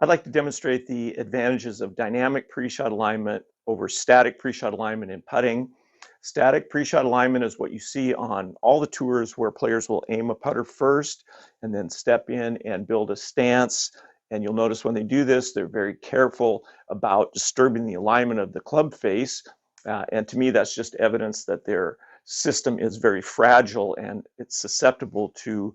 I'd like to demonstrate the advantages of dynamic pre-shot alignment over static pre-shot alignment in putting. Static pre-shot alignment is what you see on all the tours where players will aim a putter first and then step in and build a stance. And you'll notice when they do this, they're very careful about disturbing the alignment of the club face. And to me, that's just evidence that their system is very fragile and it's susceptible to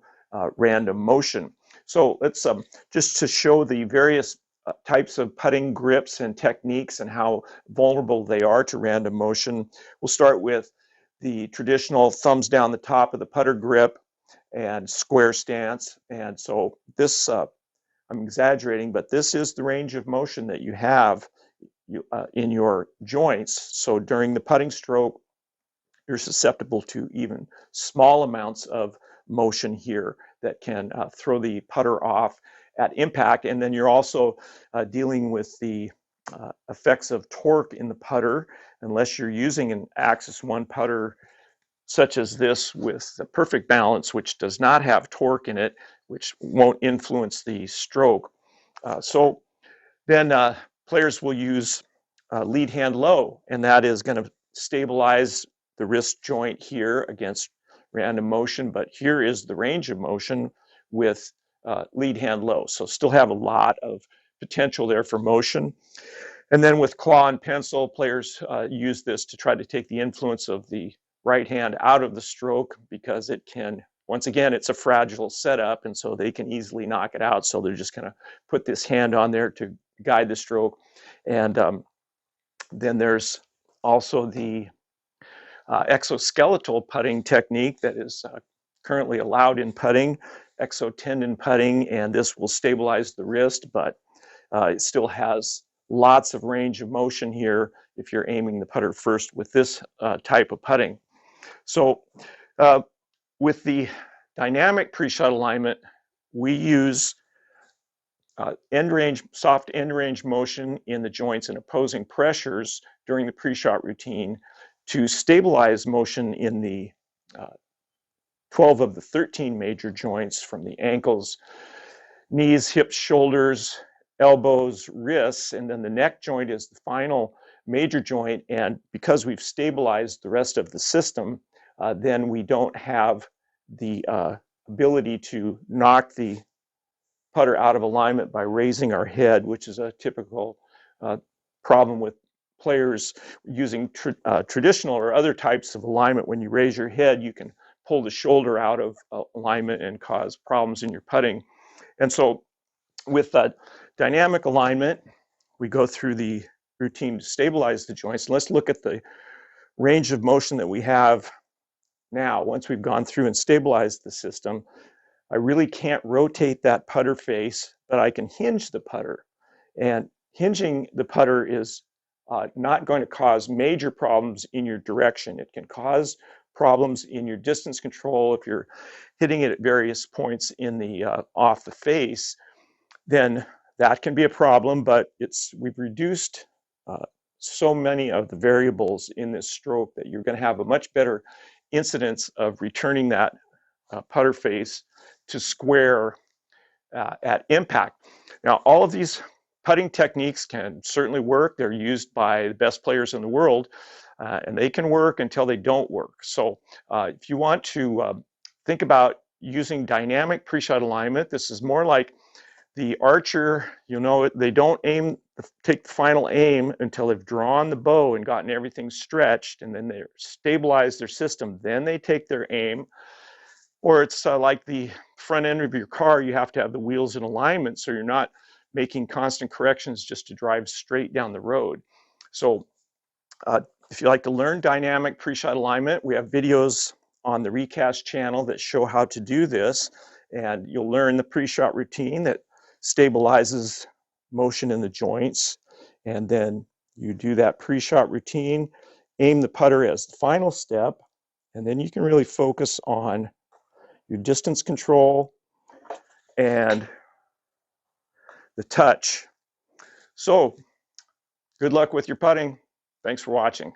random motion. So let's just to show the various types of putting grips and techniques and how vulnerable they are to random motion. We'll start with the traditional thumbs down the top of the putter grip and square stance. And so this, I'm exaggerating, but this is the range of motion that you have in your joints. So during the putting stroke, you're susceptible to even small amounts of motion here that can throw the putter off at impact. And then you're also dealing with the effects of torque in the putter, unless you're using an Axis 1 putter such as this with the perfect balance, which does not have torque in it, which won't influence the stroke. So then players will use lead hand low, and that is going to stabilize the wrist joint here against random motion, but here is the range of motion with lead hand low. So still have a lot of potential there for motion. And then with claw and pencil, players use this to try to take the influence of the right hand out of the stroke, because it can, once again, it's a fragile setup, and so they can easily knock it out. So they're just going to put this hand on there to guide the stroke. And then there's also the exoskeletal putting technique that is currently allowed in putting, exotendon putting, and this will stabilize the wrist, but it still has lots of range of motion here if you're aiming the putter first with this type of putting. So with the dynamic pre-shot alignment, we use soft end range motion in the joints and opposing pressures during the pre-shot routine to stabilize motion in the 12 of the 13 major joints, from the ankles, knees, hips, shoulders, elbows, wrists, and then the neck joint is the final major joint. And because we've stabilized the rest of the system, then we don't have the ability to knock the putter out of alignment by raising our head, which is a typical problem with players using traditional or other types of alignment. When you raise your head, you can pull the shoulder out of alignment and cause problems in your putting. And so with dynamic alignment, we go through the routine to stabilize the joints. Let's look at the range of motion that we have now. Once we've gone through and stabilized the system, I really can't rotate that putter face, but I can hinge the putter. And hinging the putter is not going to cause major problems in your direction. It can cause problems in your distance control if you're hitting it at various points in the off the face. Then that can be a problem, but we've reduced so many of the variables in this stroke that you're going to have a much better incidence of returning that putter face to square at impact. Now, all of these putting techniques can certainly work. They're used by the best players in the world, and they can work until they don't work. So if you want to think about using dynamic pre-shot alignment, this is more like the archer. You know, they don't take the final aim until they've drawn the bow and gotten everything stretched, and then they stabilize their system. Then they take their aim. Or it's like the front end of your car, you have to have the wheels in alignment so you're not making constant corrections just to drive straight down the road. So if you like to learn dynamic pre-shot alignment, we have videos on the Recast channel that show how to do this, and you'll learn the pre-shot routine that stabilizes motion in the joints, and then you do that pre-shot routine, aim the putter as the final step, and then you can really focus on your distance control and the touch. So good luck with your putting. Thanks for watching.